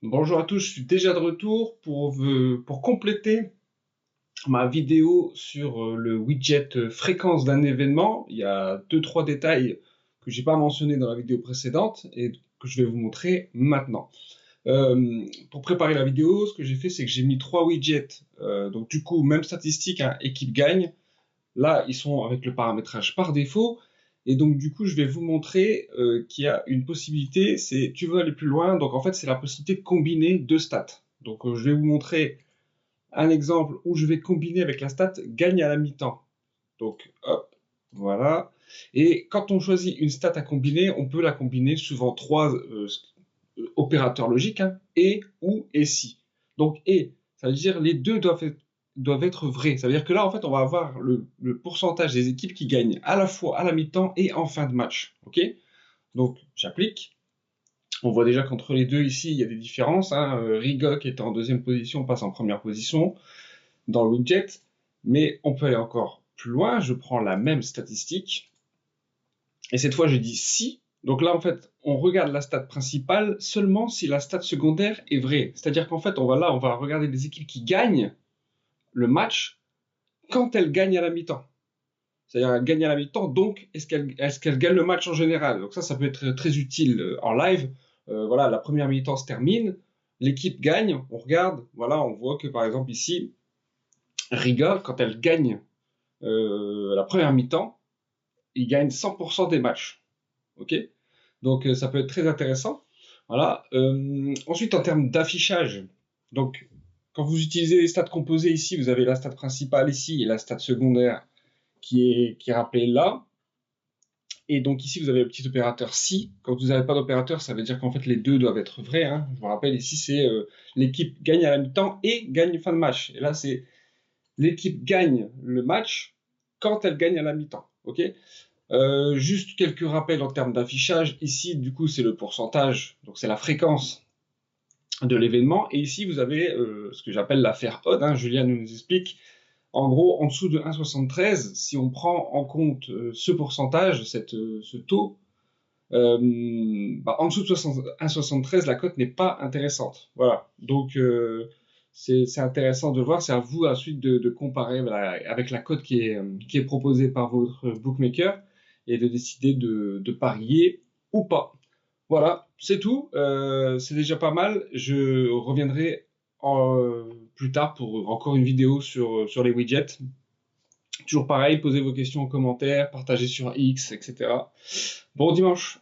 Bonjour à tous, je suis déjà de retour pour compléter ma vidéo sur le widget fréquence d'un événement. Il y a deux trois détails que j'ai pas mentionnés dans la vidéo précédente et que je vais vous montrer maintenant. Pour préparer la vidéo, ce que j'ai fait, c'est que j'ai mis trois widgets. Donc du coup, même statistique, hein, équipe gagne. Là, ils sont avec le paramétrage par défaut. Et donc, du coup, je vais vous montrer qu'il y a une possibilité, c'est tu veux aller plus loin. Donc, en fait, c'est la possibilité de combiner deux stats. Donc, je vais vous montrer un exemple où je vais combiner avec la stat gagne à la mi-temps. Donc, hop, voilà. Et quand on choisit une stat à combiner, on peut la combiner suivant trois opérateurs logiques, hein, et, ou, et si. Donc, et, ça veut dire les deux doivent être vrais. Ça veut dire que là, en fait, on va avoir le pourcentage des équipes qui gagnent à la fois à la mi-temps et en fin de match. Ok? Donc, j'applique. On voit déjà qu'entre les deux ici, il y a des différences, hein. Riga, qui est en deuxième position, passe en première position dans le widget. Mais on peut aller encore plus loin. Je prends la même statistique. Et cette fois, je dis si. Donc là, en fait, on regarde la stat principale seulement si la stat secondaire est vraie. C'est-à-dire qu'en fait, on va regarder des équipes qui gagnent le match quand elles gagnent à la mi-temps. C'est-à-dire qu'elles gagnent à la mi-temps, donc est-ce qu'elles gagnent le match en général. Donc ça peut être très utile en live. Voilà, la première mi-temps se termine, l'équipe gagne, on regarde, voilà, on voit que par exemple ici, Riga, quand elle gagne la première mi-temps, il gagne 100% des matchs. Ok? Donc ça peut être très intéressant. Voilà. Ensuite, en termes d'affichage, donc quand vous utilisez les stats composés ici, vous avez la stat principale ici et la stat secondaire qui est rappelée là. Et donc ici, vous avez le petit opérateur si. Quand vous n'avez pas d'opérateur, ça veut dire qu'en fait les deux doivent être vrais, hein. Je vous rappelle, ici c'est l'équipe gagne à la mi-temps et gagne fin de match. Et là, c'est l'équipe gagne le match quand elle gagne à la mi-temps. Ok? Juste quelques rappels en termes d'affichage. Ici, du coup, c'est le pourcentage, donc c'est la fréquence de l'événement. Et ici, vous avez ce que j'appelle l'affaire odd, hein. Julien nous explique. En gros, en dessous de 1,73, si on prend en compte ce pourcentage, ce taux, en dessous de 1,73, la cote n'est pas intéressante. Voilà. Donc, c'est intéressant de voir. C'est à vous ensuite de comparer avec la cote qui est proposée par votre bookmaker et de décider de parier ou pas. Voilà, c'est tout. C'est déjà pas mal. Je reviendrai plus tard pour encore une vidéo sur les widgets. Toujours pareil, posez vos questions en commentaire, partagez sur X, etc. Bon dimanche.